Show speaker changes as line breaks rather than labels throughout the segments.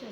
चलो।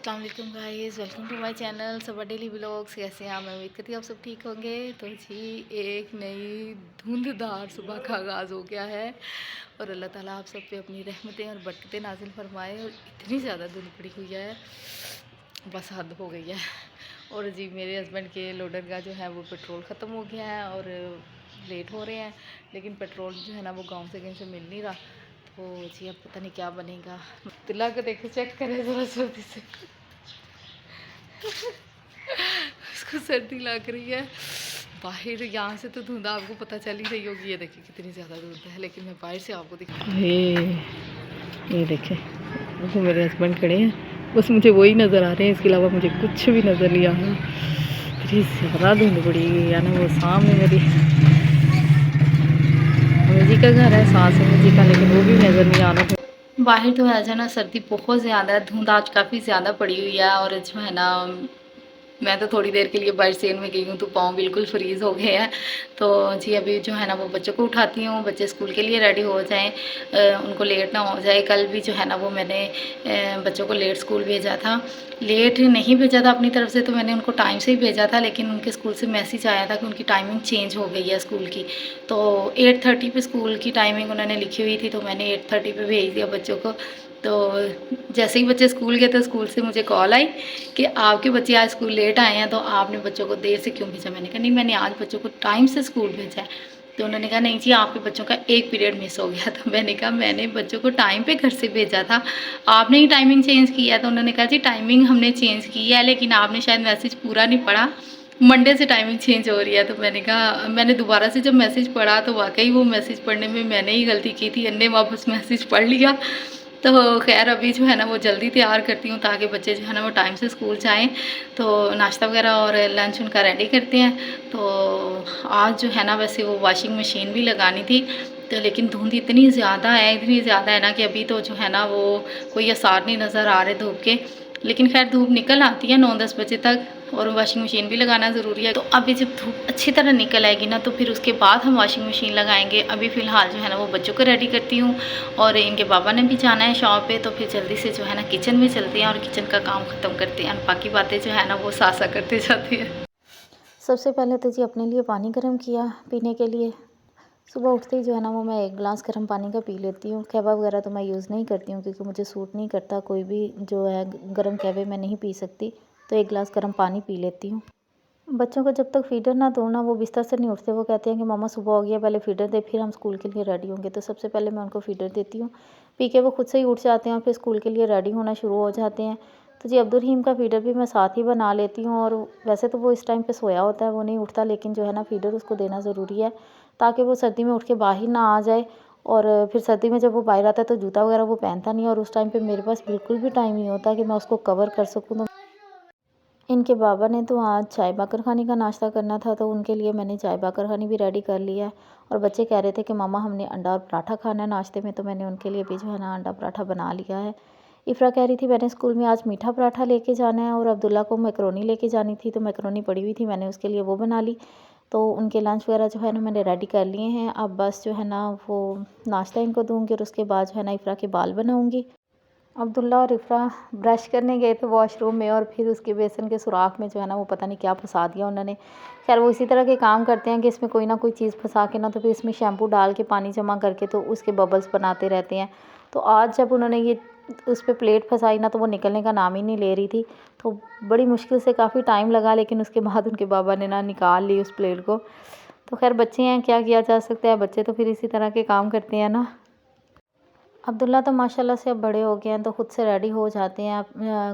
अस्सलाम guys, welcome to my channel Saba daily vlogs. कैसे हैं आप? मैं उम्मीद करती हूँ आप सब ठीक होंगे। तो जी एक नई धुंधदार सुबह का आगाज़ हो गया है और अल्लाह ताला आप सब पे अपनी रहमतें और बरकतें नाजिल फरमाए। और इतनी ज़्यादा धुंध पड़ी हुई है, बस हद हो गई है। और जी मेरे हस्बैंड के लोडर का जो है वो पेट्रोल ख़त्म हो गया है और लेट हो रहे हैं, लेकिन पेट्रोल जो है ना वो गाँव से कहीं से मिल नहीं रहा। तो जी अब पता नहीं क्या बनेगा। तिला को देखो, चेक करें ज़रा जल्दी से। उसको सर्दी लग रही है। बाहर यहाँ से तो धुंध आपको पता चल ही रही होगी। ये देखिए कितनी ज़्यादा धुंध है, लेकिन मैं बाहर से आपको दिखा। ये देखें, वो मेरे हस्बैंड खड़े हैं, बस मुझे वही नज़र आ रहे हैं, इसके अलावा मुझे कुछ भी नज़र नहीं आ रहा। इतनी ज़्यादा धुंध पड़ी हुई है ना। वो सामने मेरी मम्मी जी का घर है, सास मम्मी जी का, लेकिन वो भी नज़र नहीं आ रहा। बाहर तो है ना सर्दी बहुत ज़्यादा है, धुंध आज काफ़ी ज़्यादा पड़ी हुई है। और जो है ना मैं तो थोड़ी देर के लिए बाइट सेल में गई हूँ तो पाँव बिल्कुल फ्रीज़ हो गए हैं। तो जी अभी जो है ना वो बच्चों को उठाती हूँ, बच्चे स्कूल के लिए रेडी हो जाएं, उनको लेट ना हो जाए। कल भी जो है ना वो मैंने बच्चों को लेट स्कूल भेजा था। लेट नहीं भेजा था अपनी तरफ से, तो मैंने उनको टाइम से ही भेजा था, लेकिन उनके स्कूल से मैसेज आया था कि उनकी टाइमिंग चेंज हो गई है स्कूल की। तो 8:30 पे स्कूल की टाइमिंग उन्होंने लिखी हुई थी, तो मैंने 8:30 पे भेज दिया बच्चों को। तो जैसे ही बच्चे स्कूल गए तो स्कूल से मुझे कॉल आई कि आपके बच्चे आज स्कूल लेट आए हैं, तो आपने बच्चों को देर से क्यों भेजा? मैंने कहा नहीं, मैंने आज बच्चों को टाइम से स्कूल भेजा है। तो उन्होंने कहा नहीं जी आपके बच्चों का एक पीरियड मिस हो गया। तो मैंने कहा मैंने बच्चों को टाइम पे घर से भेजा था, आपने ही टाइमिंग चेंज किया है। तो उन्होंने कहा जी टाइमिंग हमने चेंज की है, लेकिन आपने शायद मैसेज पूरा नहीं पढ़ा, मंडे से टाइमिंग चेंज हो रही है। तो मैंने कहा, मैंने दोबारा से जब मैसेज पढ़ा तो वाकई वो मैसेज पढ़ने में मैंने ही गलती की थी, अन्य वापस मैसेज पढ़ लिया। तो खैर अभी जो है ना वो जल्दी तैयार करती हूँ ताकि बच्चे जो है ना वो टाइम से स्कूल जाएँ। तो नाश्ता वगैरह और लंच उनका रेडी करते हैं। तो आज जो है ना वैसे वो वॉशिंग मशीन भी लगानी थी, तो लेकिन धुंध इतनी ज़्यादा है, इतनी ज़्यादा है ना कि अभी तो जो है ना वो कोई आसार नहीं नज़र आ रहे धूप के। लेकिन खैर धूप निकल आती है 9-10 बजे तक, और वॉशिंग मशीन भी लगाना ज़रूरी है। तो अभी जब धूप अच्छी तरह निकल आएगी ना तो फिर उसके बाद हम वॉशिंग मशीन लगाएंगे। अभी फ़िलहाल जो है ना वो बच्चों को रेडी करती हूँ, और इनके पापा ने भी जाना है शॉप पे, तो फिर जल्दी से जो है ना किचन में चलते हैं और किचन का काम ख़त्म करते हैं। बाकी बातें जो है ना वो सासा करते जाती है। सबसे पहले तो जी अपने लिए पानी गर्म किया पीने के लिए। सुबह उठते ही जो है ना वो मैं 1 गिलास गर्म पानी का पी लेती हूँ। कहवा वगैरह तो मैं यूज़ नहीं करती हूँ क्योंकि मुझे सूट नहीं करता, कोई भी जो है गर्म कहवे मैं नहीं पी सकती। तो 1 गिलास गर्म पानी पी लेती हूँ। बच्चों को जब तक फ़ीडर ना दो ना वो बिस्तर से नहीं उठते। वो कहते हैं कि मम्मा सुबह हो गया, पहले फ़ीडर दे फिर हम स्कूल के लिए रेडी होंगे। तो सबसे पहले मैं उनको फ़ीडर देती हूँ, पी के वो खुद से ही उठ जाते हैं और फिर स्कूल के लिए रेडी होना शुरू हो जाते हैं। तो जी अब्दुल रहीम का फ़ीडर भी मैं साथ ही बना लेती हूँ। और वैसे तो वो इस टाइम पे सोया होता है, वो नहीं उठता, लेकिन जो है ना फ़ीडर उसको देना ज़रूरी है ताकि वो सर्दी में उठ के बाहर ना आ जाए। और फिर सर्दी में जब वो बाहर आता है तो जूता वगैरह वो पहनता नहीं है, और उस टाइम पे मेरे पास बिल्कुल भी टाइम नहीं होता कि मैं उसको कवर कर सकूँ। तो इनके बाबा ने तो आज चाय बाकर खानी का नाश्ता करना था, तो उनके लिए मैंने चाय बाकर खानी भी रेडी कर लिया है। और बच्चे कह रहे थे कि मम्मा हमने अंडा और पराठा खाना है नाश्ते में, तो मैंने उनके लिए भी जो है ना अंडा पराठा बना लिया है। इफ़रा कह रही थी मैंने स्कूल में आज मीठा पराठा लेके जाना है, और अब्दुल्ला को मैकरोनी लेके जानी थी, तो मैकरोनी पड़ी हुई थी, मैंने उसके लिए वो बना ली। तो उनके लंच वगैरह जो है ना मैंने रेडी कर लिए हैं। अब बस जो है ना वो नाश्ता इनको दूँगी और उसके बाद जो है ना इफ़रा के बाल बनाऊँगी। अब्दुल्ला और इफ़रा ब्रश करने गए थे वॉशरूम में, और फिर उसके बेसन के सुराख में जो है ना वो पता नहीं क्या फंसा दिया उन्होंने। खैर वो इसी तरह के काम करते हैं कि इसमें कोई ना कोई चीज़ फंसा के ना तो फिर इसमें शैम्पू डाल के पानी जमा करके तो उसके बबल्स बनाते रहते हैं। तो आज जब उन्होंने ये उस पे प्लेट फंसाई ना तो वो निकलने का नाम ही नहीं ले रही थी। तो बड़ी मुश्किल से काफ़ी टाइम लगा, लेकिन उसके बाद उनके बाबा ने ना निकाल ली उस प्लेट को। तो खैर बच्चे हैं, क्या किया जा सकता है, बच्चे तो फिर इसी तरह के काम करते हैं ना। अब्दुल्ला तो माशाल्लाह से अब बड़े हो गए हैं, तो ख़ुद से रेडी हो जाते हैं,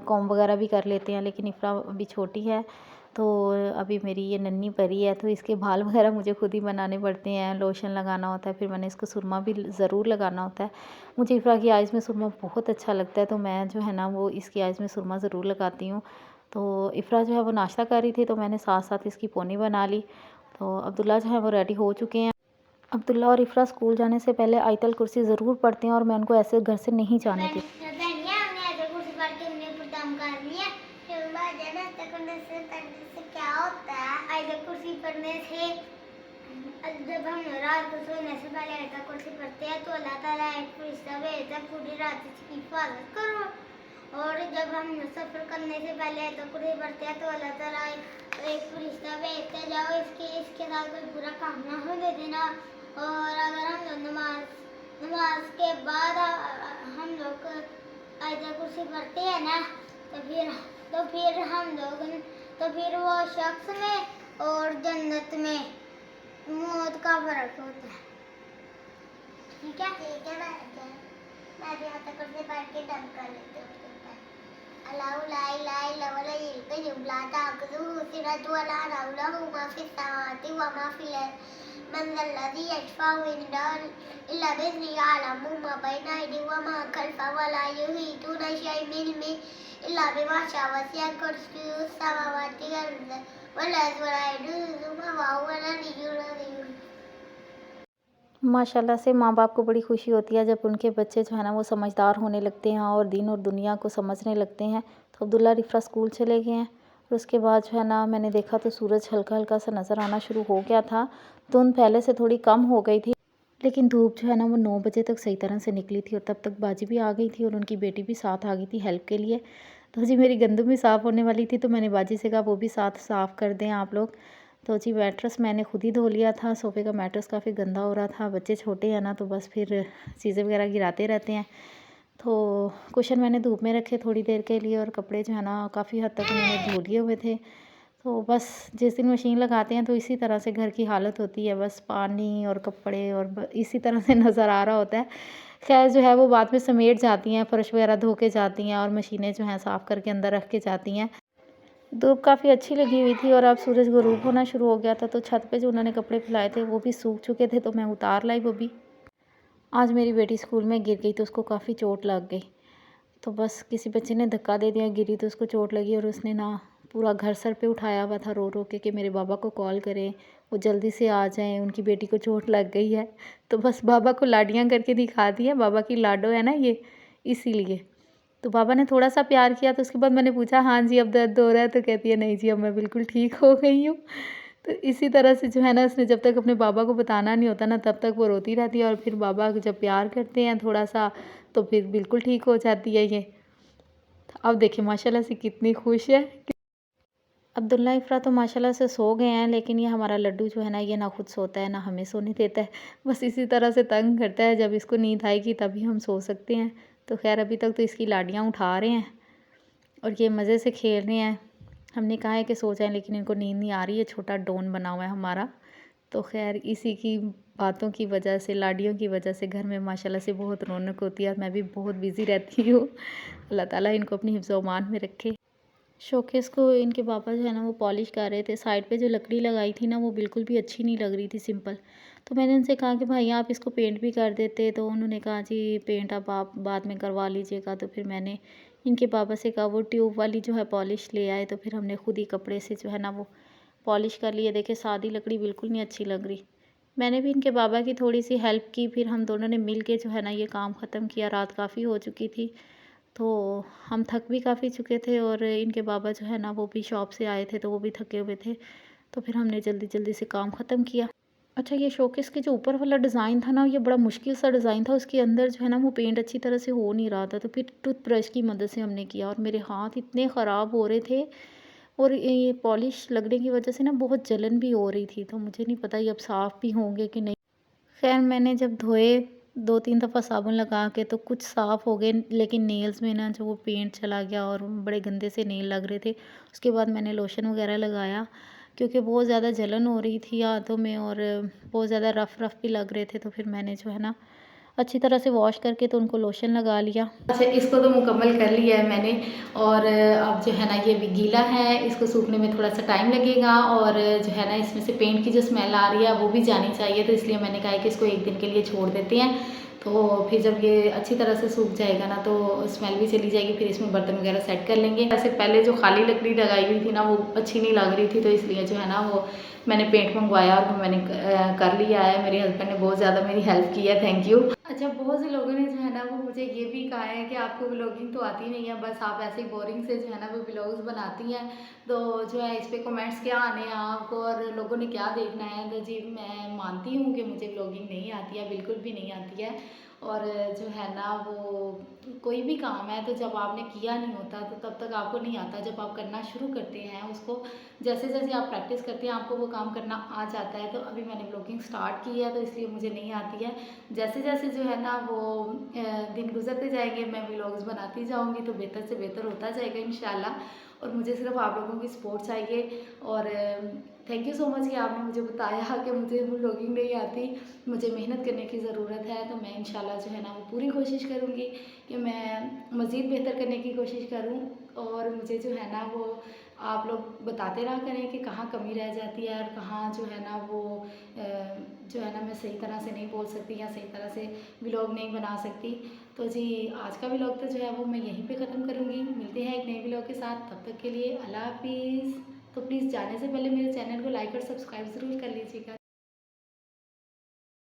कॉम्ब वगैरह भी कर लेते हैं। लेकिन इफ़रा अभी छोटी है, तो अभी मेरी ये नन्ही परी है, तो इसके बाल वगैरह मुझे खुद ही बनाने पड़ते हैं, लोशन लगाना होता है, फिर मैंने इसको सुरमा भी ज़रूर लगाना होता है। मुझे इफ़रा की आइज़ में सुरमा बहुत अच्छा लगता है, तो मैं जो है ना वो इसकी आइज़ में सुरमा ज़रूर लगाती हूँ। तो इफ़रा जो है वो नाश्ता कर रही थी, तो मैंने साथ साथ इसकी पोनी बना ली। तो अब्दुल्ला जो है वो रेडी हो चुके हैं। अब्दुल्ला और इफ़रा स्कूल जाने से पहले आयतल कुर्सी ज़रूर पढ़ते हैं और मैं उनको ऐसे घर से नहीं जाने देती।
क्या होता है आयतल कुर्सी पढ़ने से? जब हम रात को सोने से पहले आयतल कुर्सी पढ़ते हैं तो अल्लाह ताला एक फरिश्ता भेजता है पूरी रात इसकी हिफाजत करो। और जब हम सफ़र करने से पहले आयतल कुर्सी पढ़ते हैं तो अल्लाह ताला एक फरिश्ता भेजता है जाओ इसके साथ कोई बुरा काम ना होने देना। और अगर हम लोग नमाज के बाद हम लोग आयतल कुर्सी पढ़ते हैं ना तो फिर हम लोग तो फिर वो शख्स में और जन्नत में मौत का फर्क होता है। ठीक है मैं भी आयतल कुर्सी पढ़ के दम कर लेती हूँ। अल्लाहु ला इलाहा इल्ला हुवल हय्युल क़य्यूम ला ताख़ुज़ुहु सिनतुन व ला नौम लहु मा फ़िस समावाति व मा फ़िल अर्ज़ मन ज़ल्लज़ी यशफ़अु इंदहु इल्ला बिइज़्निही यअलमु मा बैना अयदीहिम व मा ख़ल्फ़हum व ला युहीतूना बिशैइन मिन इल्मिही इल्ला बिमा शाअ वसिअ कुर्सियुहु समावाति वल अर्ज़ वला यऊदुहु हिफ़्ज़ुहुमा व हुवल अलिय्युल अज़ीम। माशाल्लाह से माँ बाप को बड़ी खुशी होती है जब उनके बच्चे जो है ना वो समझदार होने लगते हैं और दीन और दुनिया को समझने लगते हैं। तो अब्दुल्ला और इफ़रा स्कूल चले गए हैं और उसके बाद जो है ना मैंने देखा तो सूरज हल्का हल्का सा नज़र आना शुरू हो गया था। धुंध पहले से थोड़ी कम हो गई थी लेकिन धूप जो है ना वो 9 बजे तक सही तरह से निकली थी और तब तक बाजी भी आ गई थी और उनकी बेटी भी साथ आ गई थी हेल्प के लिए। तो जी मेरी गंदम भी साफ़ होने वाली थी तो मैंने बाजी से कहा वो भी साथ साफ़ कर दें आप लोग। तो जी मैट्रेस मैंने खुद ही धो लिया था। सोफ़े का मैट्रेस काफ़ी गंदा हो रहा था, बच्चे छोटे हैं ना तो बस फिर चीज़ें वगैरह गिराते रहते हैं। तो कुशन मैंने धूप में रखे थोड़ी देर के लिए और कपड़े जो है ना काफ़ी हद तक मैंने धो लिए हुए थे। तो बस जिस दिन मशीन लगाते हैं तो इसी तरह से घर की हालत होती है, बस पानी और कपड़े और इसी तरह से नज़र आ रहा होता है। खैर जो है वो बाद में समेट जाती हैं, फ़र्श वगैरह धो के जाती हैं और मशीनें जो हैं साफ़ करके अंदर रख के जाती हैं। धूप काफ़ी अच्छी लगी हुई थी और अब सूरज ग़ुरूब होना शुरू हो गया था तो छत पे जो उन्होंने कपड़े फैलाए थे वो भी सूख चुके थे तो मैं उतार लाई वो भी। आज मेरी बेटी स्कूल में गिर गई तो उसको काफ़ी चोट लग गई। तो बस किसी बच्चे ने धक्का दे दिया, गिरी तो उसको चोट लगी और उसने ना पूरा घर सर पे उठाया हुआ था रो रो के कि मेरे बाबा को कॉल करें, वो जल्दी से आ जाएं, उनकी बेटी को चोट लग गई है। तो बस बाबा को लाडियाँ करके दिखा दी है, बाबा की लाडो है ना ये, इसीलिए। तो बाबा ने थोड़ा सा प्यार किया तो उसके बाद मैंने पूछा हाँ जी अब दर्द हो रहा है? तो कहती है नहीं जी अब मैं बिल्कुल ठीक हो गई हूँ। तो इसी तरह से जो है ना उसने जब तक अपने बाबा को बताना नहीं होता ना तब तक वो रोती रहती है और फिर बाबा जब प्यार करते हैं थोड़ा सा तो फिर बिल्कुल ठीक हो जाती है ये। अब देखिए माशाल्लाह से कितनी खुश है। अब्दुल्ला इफ़रा तो माशाल्लाह से सो गए हैं लेकिन ये हमारा लड्डू जो है ना ये ना खुद सोता है ना हमें सोने देता है। बस इसी तरह से तंग करता है, जब इसको नींद आएगी तभी हम सो सकते हैं। तो खैर अभी तक तो इसकी लाडियाँ उठा रहे हैं और ये मज़े से खेल रहे हैं। हमने कहा है कि सो जाएं लेकिन इनको नींद नहीं आ रही है, छोटा डॉन बना हुआ है हमारा। तो खैर इसी की बातों की वजह से, लाडियों की वजह से घर में माशाल्लाह से बहुत रौनक होती है और मैं भी बहुत बिज़ी रहती हूँ। अल्लाह ताला इनको अपनी हिफ्ज़ व अमान में रखे। शोकेस को इनके पापा जो है ना वो पॉलिश कर रहे थे। साइड पे जो लकड़ी लगाई थी ना वो बिल्कुल भी अच्छी नहीं लग रही थी, सिंपल। तो मैंने उनसे कहा कि भाई आप इसको पेंट भी कर देते, तो उन्होंने कहा जी पेंट अब आप बाद में करवा लीजिएगा। तो फिर मैंने इनके पापा से कहा वो ट्यूब वाली जो है पॉलिश ले आए, तो फिर हमने खुद ही कपड़े से जो है ना वो पॉलिश कर लिए। देखिए सादी लकड़ी बिल्कुल नहीं अच्छी लग रही। मैंने भी इनके बाबा की थोड़ी सी हेल्प की, फिर हम दोनों ने मिल के जो है ना ये काम ख़त्म किया। रात काफ़ी हो चुकी थी तो हम थक भी काफ़ी चुके थे और इनके बाबा जो है ना वो भी शॉप से आए थे तो वो भी थके हुए थे। तो फिर हमने जल्दी जल्दी से काम ख़त्म किया। अच्छा ये शोकेस के जो ऊपर वाला डिज़ाइन था ना ये बड़ा मुश्किल सा डिज़ाइन था, उसके अंदर जो है ना वो पेंट अच्छी तरह से हो नहीं रहा था। तो फिर टूथब्रश की मदद से हमने किया और मेरे हाथ इतने ख़राब हो रहे थे और ये पॉलिश लगने की वजह से ना बहुत जलन भी हो रही थी। तो मुझे नहीं पता ये अब साफ़ भी होंगे कि नहीं। खैर मैंने जब धोए 2-3 दफ़ा साबुन लगा के तो कुछ साफ़ हो गए, लेकिन नेल्स में ना जो वो पेंट चला गया और बड़े गंदे से नेल लग रहे थे। उसके बाद मैंने लोशन वगैरह लगाया क्योंकि बहुत ज़्यादा जलन हो रही थी हाथों में और बहुत ज़्यादा रफ़ रफ़ भी लग रहे थे। तो फिर मैंने जो है ना अच्छी तरह से वॉश करके तो उनको लोशन लगा लिया। अच्छा इसको तो मुकम्मल कर लिया है मैंने और अब जो है ना ये भी गीला है, इसको सूखने में थोड़ा सा टाइम लगेगा और जो है ना इसमें से पेंट की जो स्मेल आ रही है वो भी जानी चाहिए। तो इसलिए मैंने कहा कि इसको एक दिन के लिए छोड़ देते हैं।
तो फिर जब ये अच्छी तरह से सूख जाएगा ना तो स्मेल भी चली जाएगी, फिर इसमें बर्तन वगैरह सेट कर लेंगे। वैसे पहले जो खाली लकड़ी लगाई हुई थी ना वो अच्छी नहीं लग रही थी, तो इसलिए जो है ना वो मैंने पेंट मंगवाया और वो मैंने कर लिया है। मेरे हस्बैंड ने बहुत ज़्यादा मेरी हेल्प की है, थैंक यू। अच्छा, बहुत से लोगों ने जो है ना वो मुझे ये भी कहा है कि आपको व्लॉगिंग तो आती नहीं है, बस आप ऐसे ही बोरिंग से जो है ना वो व्लॉग्स बनाती हैं, तो जो है इस पे कमेंट्स क्या आने हैं आपको और लोगों ने क्या देखना है। तो जी मैं मानती हूँ कि मुझे व्लॉगिंग नहीं आती है, बिल्कुल भी नहीं आती है। और जो है ना वो कोई भी काम है तो जब आपने किया नहीं होता तो तब तक आपको नहीं आता। जब आप करना शुरू करते हैं उसको, जैसे जैसे आप प्रैक्टिस करते हैं आपको वो काम करना आ जाता है। तो अभी मैंने ब्लॉगिंग स्टार्ट की है तो इसलिए मुझे नहीं आती है। जैसे जैसे जो है ना वो दिन गुजरते जाएंगे मैं व्लॉग्स बनाती जाऊंगी तो बेहतर से बेहतर होता जाएगा इंशाल्लाह। और मुझे सिर्फ आप लोगों की सपोर्ट चाहिए। और थैंक यू सो मच कि आपने मुझे बताया कि मुझे व्लॉगिंग नहीं आती, मुझे मेहनत करने की ज़रूरत है। तो मैं इंशाल्लाह जो है ना वो पूरी कोशिश करूँगी कि मैं मज़ीद बेहतर करने की कोशिश करूँ। और मुझे जो है ना वो आप लोग बताते रहा करें कि कहाँ कमी रह जाती है और कहाँ जो है ना वो जो है ना मैं सही तरह से नहीं बोल सकती या सही तरह से व्लॉग नहीं बना सकती। तो जी आज का व्लॉग तो जो है वो मैं यहीं पे ख़त्म करूँगी। मिलते हैं एक नए व्लॉग के साथ, तब तक के लिए अल्लाह हाफिज़। तो प्लीज़ जाने से पहले मेरे चैनल को लाइक और सब्सक्राइब ज़रूर कर लीजिएगा।